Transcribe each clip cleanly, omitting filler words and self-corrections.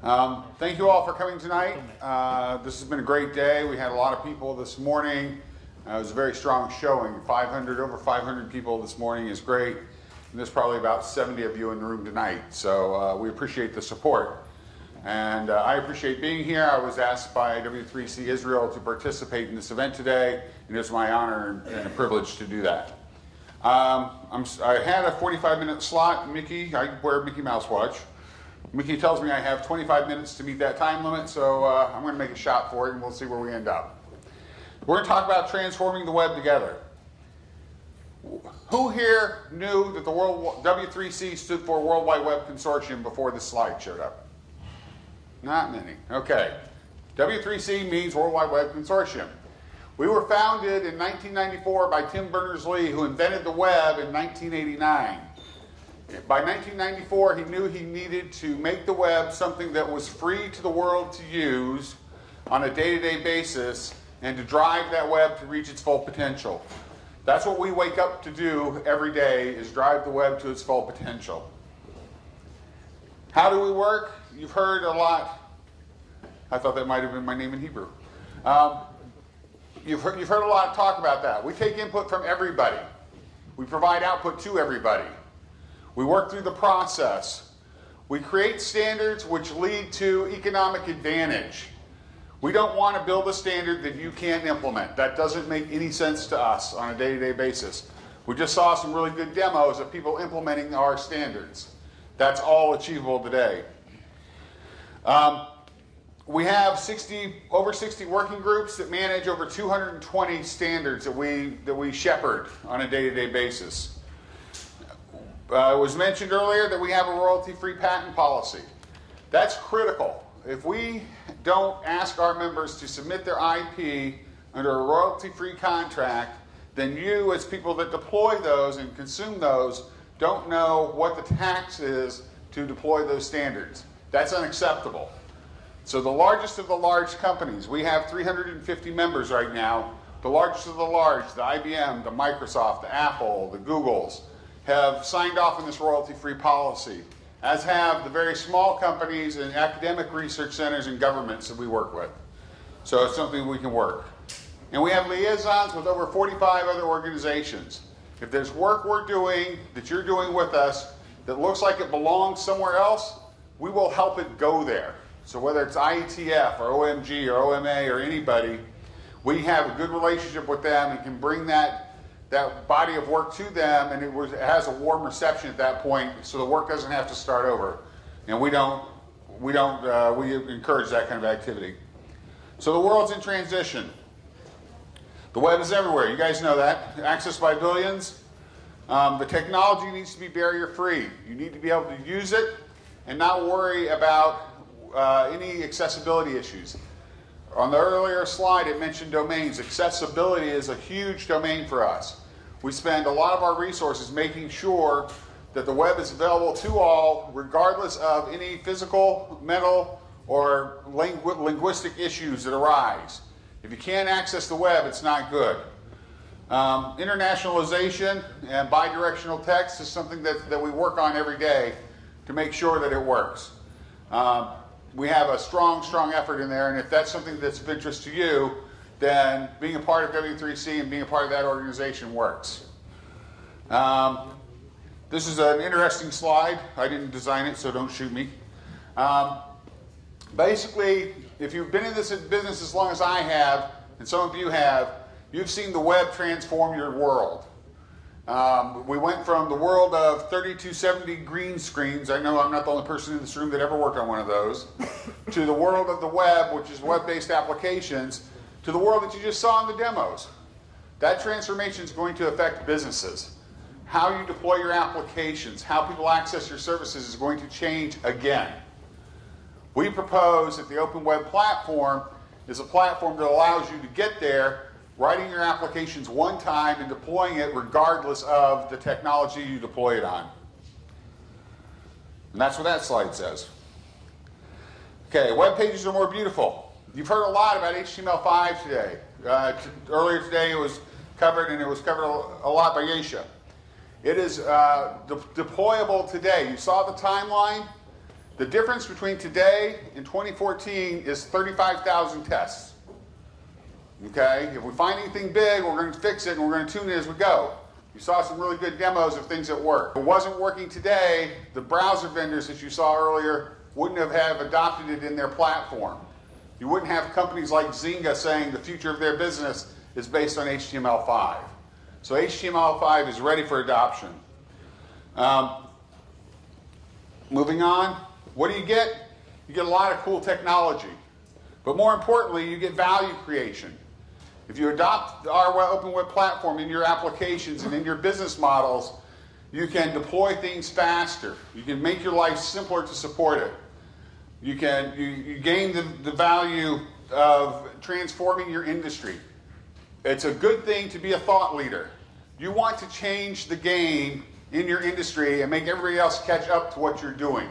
Thank you all for coming tonight. This has been a great day. We had a lot of people this morning. It was a very strong showing. Over 500 people this morning is great. And there's probably about 70 of you in the room tonight. So we appreciate the support. And I appreciate being here. I was asked by W3C Israel to participate in this event today, and it's my honor and a privilege to do that. I had a 45-minute slot. Mickey, I wear a Mickey Mouse watch. Mickey tells me I have 25 minutes to meet that time limit, so I'm going to make a shot for it, and we'll see where we end up. We're going to talk about transforming the web together. Who here knew that the W3C stood for World Wide Web Consortium before this slide showed up? Not many. Okay. W3C means World Wide Web Consortium. We were founded in 1994 by Tim Berners-Lee, who invented the web in 1989. By 1994, he knew he needed to make the web something that was free to the world to use on a day-to-day basis and to drive that web to reach its full potential. That's what we wake up to do every day, is drive the web to its full potential. How do we work? You've heard a lot. I thought that might have been my name in Hebrew. You've heard a lot of talk about that. We take input from everybody. We provide output to everybody. We work through the process. We create standards which lead to economic advantage. We don't want to build a standard that you can't implement. That doesn't make any sense to us on a day-to-day basis. We just saw some really good demos of people implementing our standards. That's all achievable today. We have over 60 working groups that manage over 220 standards that we shepherd on a day-to-day basis. It was mentioned earlier that we have a royalty-free patent policy. That's critical. If we don't ask our members to submit their IP under a royalty-free contract, then you, as people that deploy those and consume those, don't know what the tax is to deploy those standards. That's unacceptable. So the largest of the large companies, we have 350 members right now. The largest of the large, the IBM, the Microsoft, the Apple, the Googles, have signed off on this royalty-free policy, as have the very small companies and academic research centers and governments that we work with. So it's something we can work. And we have liaisons with over 45 other organizations. If there's work we're doing, that you're doing with us, that looks like it belongs somewhere else, we will help it go there. So whether it's IETF or OMG or OMA or anybody, we have a good relationship with them and can bring that body of work to them, and it has a warm reception at that point, so the work doesn't have to start over. And we encourage that kind of activity. So the world's in transition. The web is everywhere. You guys know that. Accessed by billions. The technology needs to be barrier-free. You need to be able to use it and not worry about any accessibility issues. On the earlier slide, it mentioned domains. Accessibility is a huge domain for us. We spend a lot of our resources making sure that the web is available to all, regardless of any physical, mental, or linguistic issues that arise. If you can't access the web, it's not good. Internationalization and bidirectional text is something that we work on every day to make sure that it works. We have a strong effort in there, and if that's something that's of interest to you, then being a part of W3C and being a part of that organization works. This is an interesting slide. I didn't design it, so don't shoot me. Basically, if you've been in this business as long as I have, and some of you have, you've seen the web transform your world. We went from the world of 3270 green screens, I know I'm not the only person in this room that ever worked on one of those, to the world of the web, which is web-based applications, to the world that you just saw in the demos. That transformation is going to affect businesses. How you deploy your applications, how people access your services is going to change again. We propose that the Open Web Platform is a platform that allows you to get there, writing your applications one time and deploying it regardless of the technology you deploy it on. And that's what that slide says. Okay, web pages are more beautiful. You've heard a lot about HTML5 today. Earlier today it was covered, and it was covered a lot by Yesha. It is deployable today. You saw the timeline. The difference between today and 2014 is 35,000 tests. Okay? If we find anything big, we're going to fix it and we're going to tune it as we go. You saw some really good demos of things that work. If it wasn't working today, the browser vendors that you saw earlier wouldn't have adopted it in their platform. You wouldn't have companies like Zynga saying the future of their business is based on HTML5. So HTML5 is ready for adoption. Moving on, what do you get? You get a lot of cool technology. But more importantly, you get value creation. If you adopt our open web platform in your applications and in your business models, you can deploy things faster. You can make your life simpler to support it. You gain the value of transforming your industry. It's a good thing to be a thought leader. You want to change the game in your industry and make everybody else catch up to what you're doing.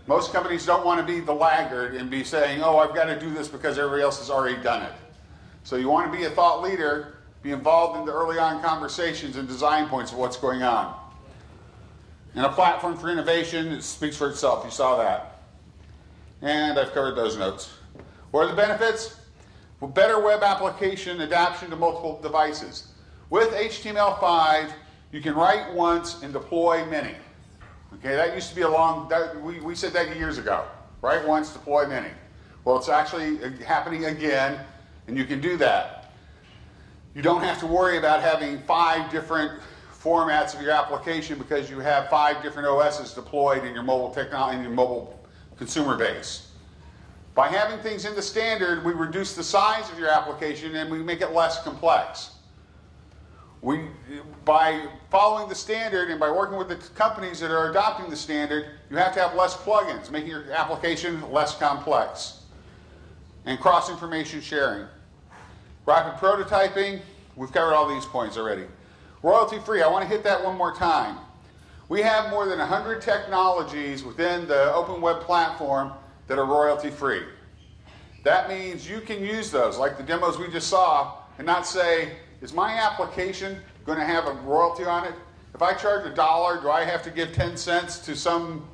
Most companies don't want to be the laggard and be saying, oh, I've got to do this because everybody else has already done it. So you want to be a thought leader, be involved in the early on conversations and design points of what's going on. And a platform for innovation, it speaks for itself. You saw that. And I've covered those notes. What are the benefits? Well, better web application adaptation to multiple devices. With HTML5, you can write once and deploy many. Okay, that used to be we said that years ago. Write once, deploy many. Well, it's actually happening again, and you can do that. You don't have to worry about having 5 different formats of your application because you have 5 different OSs deployed in your mobile technology, in your mobile consumer base. By having things in the standard, we reduce the size of your application and we make it less complex. By following the standard and by working with the companies that are adopting the standard, you have to have less plugins, making your application less complex. And cross-information sharing. Rapid prototyping, we've covered all these points already. Royalty-free, I want to hit that one more time. We have more than 100 technologies within the open web platform that are royalty-free. That means you can use those, like the demos we just saw, and not say, is my application going to have a royalty on it? If I charge $1, do I have to give 10 cents to some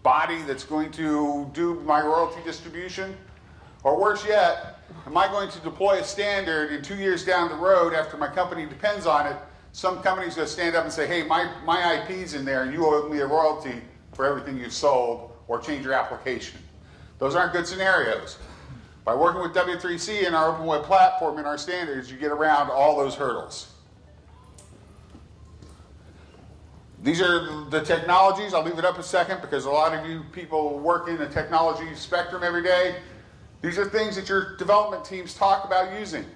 body that's going to do my royalty distribution? Or worse yet, am I going to deploy a standard and 2 years down the road after my company depends on it, some company's going to stand up and say, hey, my IP's in there and you owe me a royalty for everything you've sold, or change your application. Those aren't good scenarios. By working with W3C and our open web platform and our standards, you get around all those hurdles. These are the technologies. I'll leave it up a second because a lot of you people work in the technology spectrum every day. These are things that your development teams talk about using.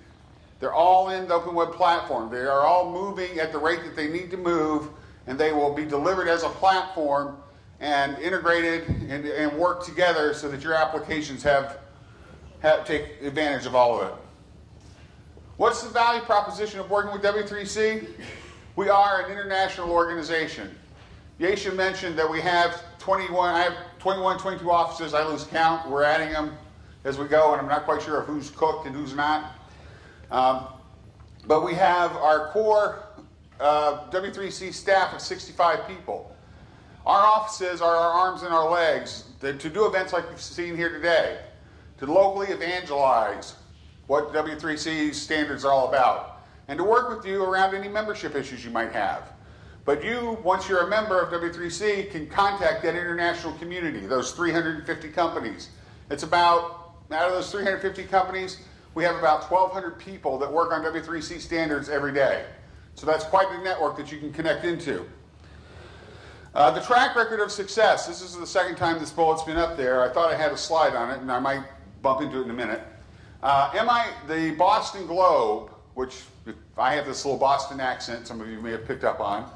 They're all in the open web platform. They are all moving at the rate that they need to move, and they will be delivered as a platform and integrated and work together so that your applications take advantage of all of it. What's the value proposition of working with W3C? We are an international organization. Yesha mentioned that we have 22 offices. I lose count. We're adding them as we go, and I'm not quite sure of who's cooked and who's not. But we have our core W3C staff of 65 people. Our offices are our arms and our legs to do events like you've seen here today, to locally evangelize what W3C's standards are all about, and to work with you around any membership issues you might have. But you, once you're a member of W3C, can contact that international community, those 350 companies. It's about, out of those 350 companies, we have about 1,200 people that work on W3C standards every day. So that's quite a network that you can connect into. The track record of success. This is the second time this bullet's been up there. I thought I had a slide on it, and I might bump into it in a minute. The Boston Globe, which I have this little Boston accent, some of you may have picked up on,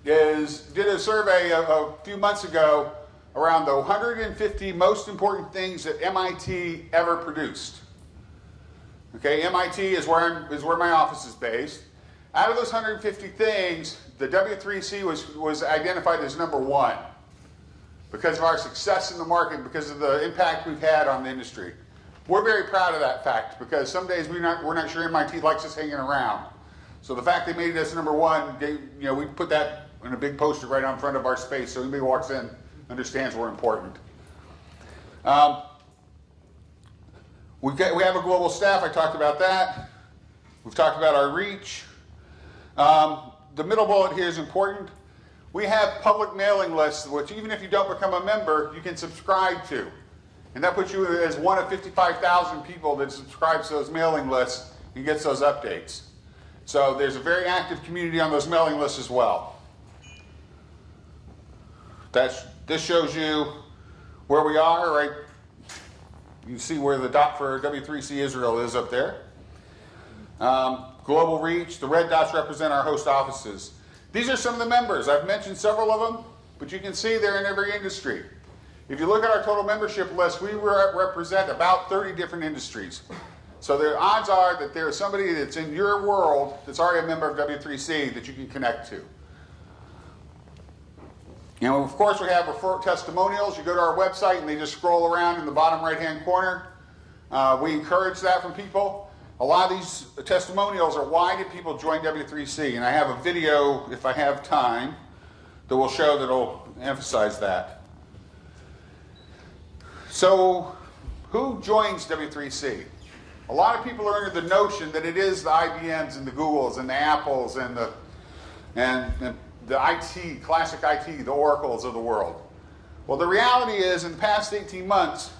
did a survey a few months ago around the 150 most important things that MIT ever produced. Okay, MIT is where my office is based. Out of those 150 things, the W3C was identified as #1 because of our success in the market, because of the impact we've had on the industry. We're very proud of that fact because some days we're not sure MIT likes us hanging around. So the fact they made us #1, we put that in a big poster right on front of our space so anybody walks in understands we're important. We have a global staff. I talked about that. We've talked about our reach. The middle bullet here is important. We have public mailing lists, which even if you don't become a member, you can subscribe to. And that puts you as one of 55,000 people that subscribes to those mailing lists and gets those updates. So there's a very active community on those mailing lists as well. This shows you where we are, right? You see where the dot for W3C Israel is up there. Global reach, the red dots represent our host offices. These are some of the members. I've mentioned several of them, but you can see they're in every industry. If you look at our total membership list, we represent about 30 different industries. So the odds are that there's somebody that's in your world that's already a member of W3C that you can connect to. And of course we have testimonials. You go to our website and they just scroll around in the bottom right-hand corner. We encourage that from people. A lot of these testimonials are why did people join W3C? And I have a video, if I have time, that will show that will emphasize that. So, who joins W3C? A lot of people are under the notion that it is the IBMs and the Googles and the Apples and the IT, classic IT, the Oracles of the world. Well, the reality is, in the past 18 months,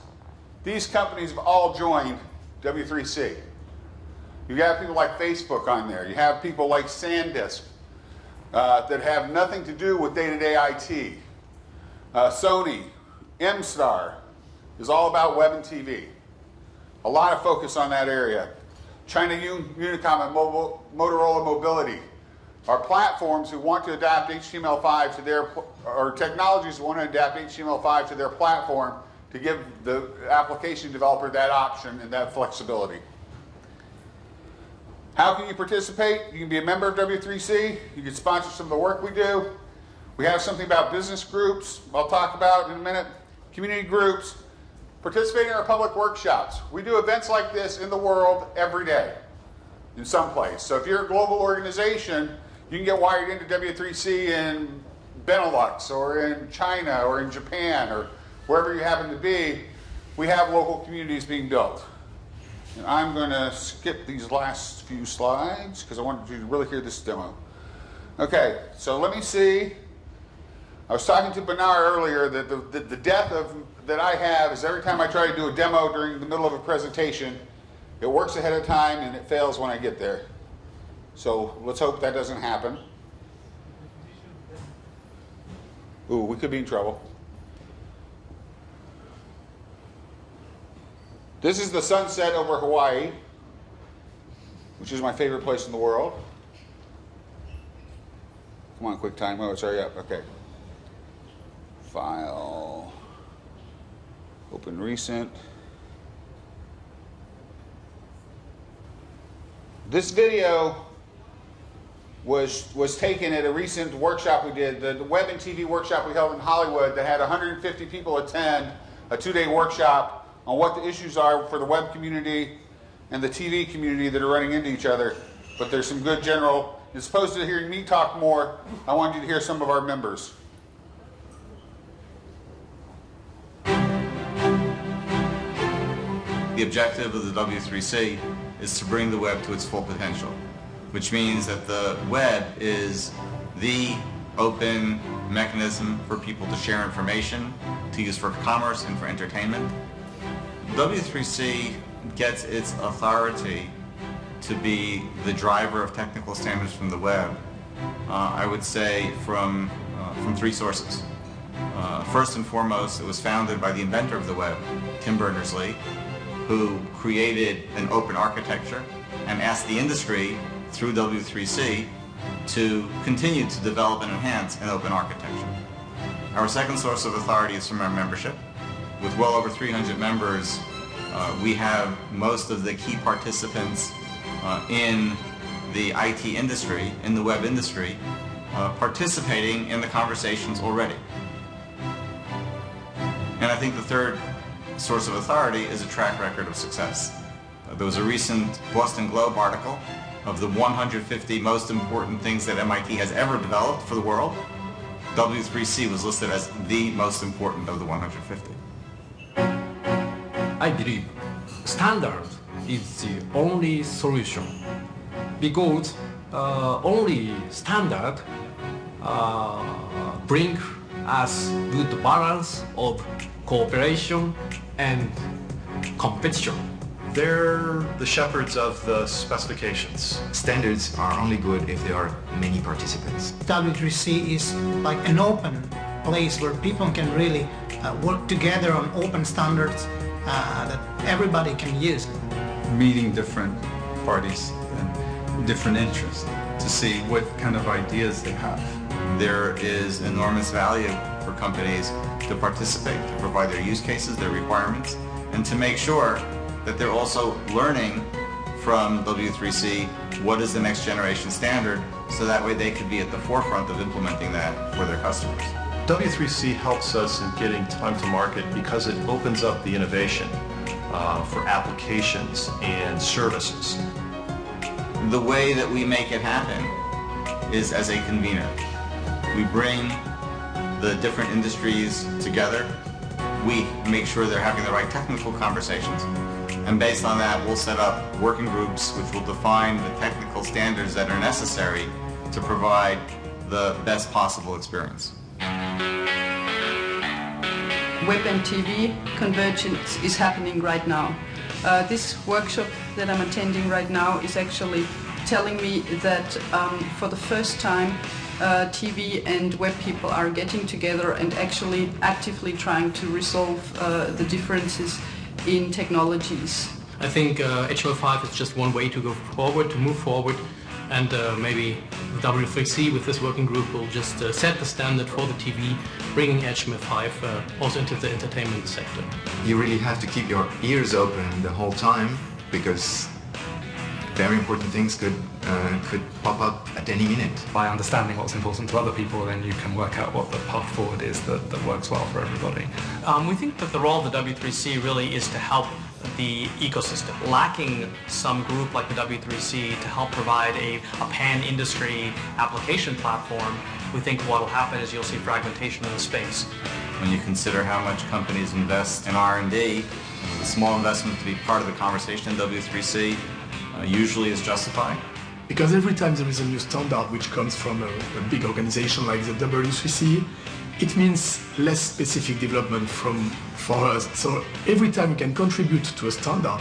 these companies have all joined W3C. You have people like Facebook on there. You have people like SanDisk that have nothing to do with day-to-day IT. Sony, MStar is all about web and TV. A lot of focus on that area. China Unicom and Motorola Mobility are platforms who want to adapt HTML5 to their, or technologies who want to adapt HTML5 to their platform to give the application developer that option and that flexibility. How can you participate? You can be a member of W3C. You can sponsor some of the work we do. We have something about business groups I'll talk about in a minute. Community groups. Participate in our public workshops. We do events like this in the world every day in some place. So if you're a global organization, you can get wired into W3C in Benelux or in China or in Japan or wherever you happen to be. We have local communities being built. And I'm going to skip these last few slides because I wanted you to really hear this demo. Okay, so let me see. I was talking to Bernard earlier that the death that I have is every time I try to do a demo during the middle of a presentation, it works ahead of time and it fails when I get there. So let's hope that doesn't happen. Ooh, we could be in trouble. This is the sunset over Hawaii, which is my favorite place in the world. Come on, QuickTime. Oh, sorry, yeah, okay. File, open recent. This video was taken at a recent workshop we did, the web and TV workshop we held in Hollywood that had 150 people attend, a 2-day workshop on what the issues are for the web community and the TV community that are running into each other. But there's some good general, as opposed to hearing me talk more, I wanted you to hear some of our members. The objective of the W3C is to bring the web to its full potential, which means that the web is the open mechanism for people to share information, to use for commerce and for entertainment. W3C gets its authority to be the driver of technical standards from the web, I would say from 3 sources. First and foremost, it was founded by the inventor of the web, Tim Berners-Lee, who created an open architecture and asked the industry through W3C to continue to develop and enhance an open architecture. Our second source of authority is from our membership. With well over 300 members, we have most of the key participants in the IT industry, in the web industry, participating in the conversations already. And I think the third source of authority is a track record of success. There was a recent Boston Globe article of the 150 most important things that MIT has ever developed for the world. W3C was listed as the most important of the 150. I believe standard is the only solution because only standard bring us good balance of cooperation and competition. They're the shepherds of the specifications. Standards are only good if there are many participants. W3C is like an open place where people can really work together on open standards that everybody can use. Meeting different parties and different interests to see what kind of ideas they have. There is enormous value for companies to participate, to provide their use cases, their requirements, and to make sure that they're also learning from W3C what is the next generation standard, so that way they could be at the forefront of implementing that for their customers. W3C helps us in getting time to market because it opens up the innovation for applications and services. The way that we make it happen is as a convener. We bring the different industries together. We make sure they're having the right technical conversations. And based on that, we'll set up working groups which will define the technical standards that are necessary to provide the best possible experience. Web and TV convergence is happening right now. This workshop that I'm attending right now is actually telling me that for the first time TV and web people are getting together and actually actively trying to resolve the differences in technologies. I think HTML5 is just one way to go forward, to move forward, and maybe W3C with this working group will just set the standard for the TV, bringing HTML5 also into the entertainment sector. You really have to keep your ears open the whole time because very important things could pop up at any minute. By understanding what's important to other people, then you can work out what the path forward is that works well for everybody. We think that the role of the W3C really is to help the ecosystem. Lacking some group like the W3C to help provide a pan-industry application platform, we think what will happen is you'll see fragmentation in the space. When you consider how much companies invest in R&D, the small investment to be part of the conversation in W3C usually is justified. Because every time there is a new standard which comes from a big organization like the W3C, it means less specific development for us. So every time we can contribute to a standard,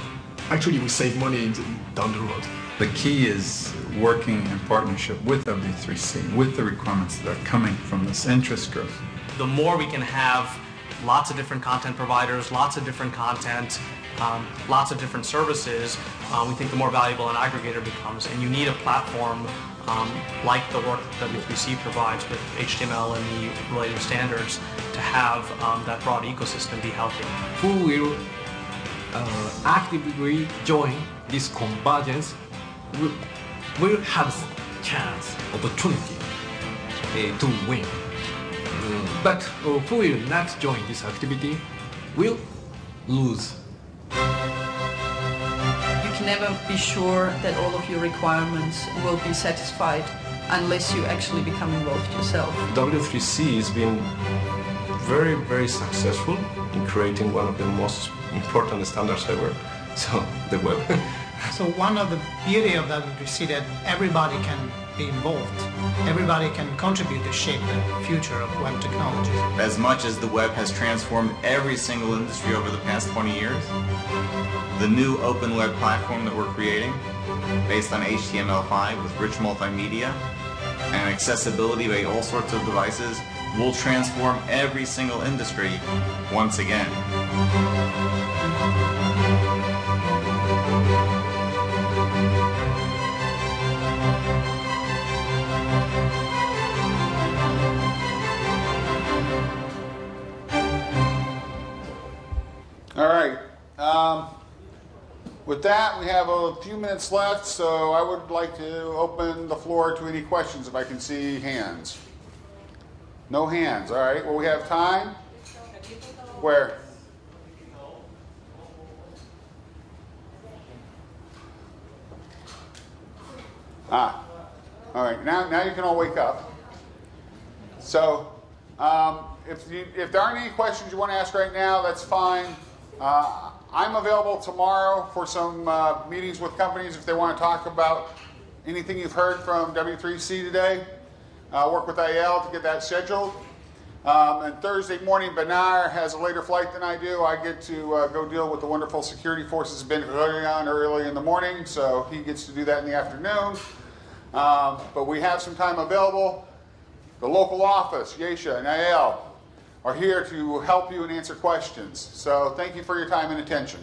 actually we save money down the road. The key is working in partnership with W3C, with the requirements that are coming from this interest group. The more we can have lots of different content providers, lots of different content, lots of different services, we think the more valuable an aggregator becomes. And you need a platform like the work that W3C provides with HTML and the related standards to have that broad ecosystem be healthy. Who will actively join this convergence will have chance, opportunity to win. But who will not join this activity will lose. You can never be sure that all of your requirements will be satisfied unless you actually become involved yourself. W3C has been very, very successful in creating one of the most important standards ever, so the web. So one of the beauty of W3C that everybody can be involved. Everybody can contribute to shape the future of web technology. As much as the web has transformed every single industry over the past 20 years, the new open web platform that we're creating, based on HTML5 with rich multimedia and accessibility by all sorts of devices, will transform every single industry once again. All right. With that, we have a few minutes left, so I would like to open the floor to any questions if I can see hands. No hands. All right. Well, we have time. Where? All right. Now you can all wake up. So If there aren't any questions you want to ask right now, that's fine. I'm available tomorrow for some meetings with companies if they want to talk about anything you've heard from W3C today. Work with IL to get that scheduled. And Thursday morning, Benar has a later flight than I do. I get to go deal with the wonderful security forces Ben Gurion early in the morning, so he gets to do that in the afternoon. But we have some time available. The local office, Yesha and IL, are here to help you and answer questions. So thank you for your time and attention.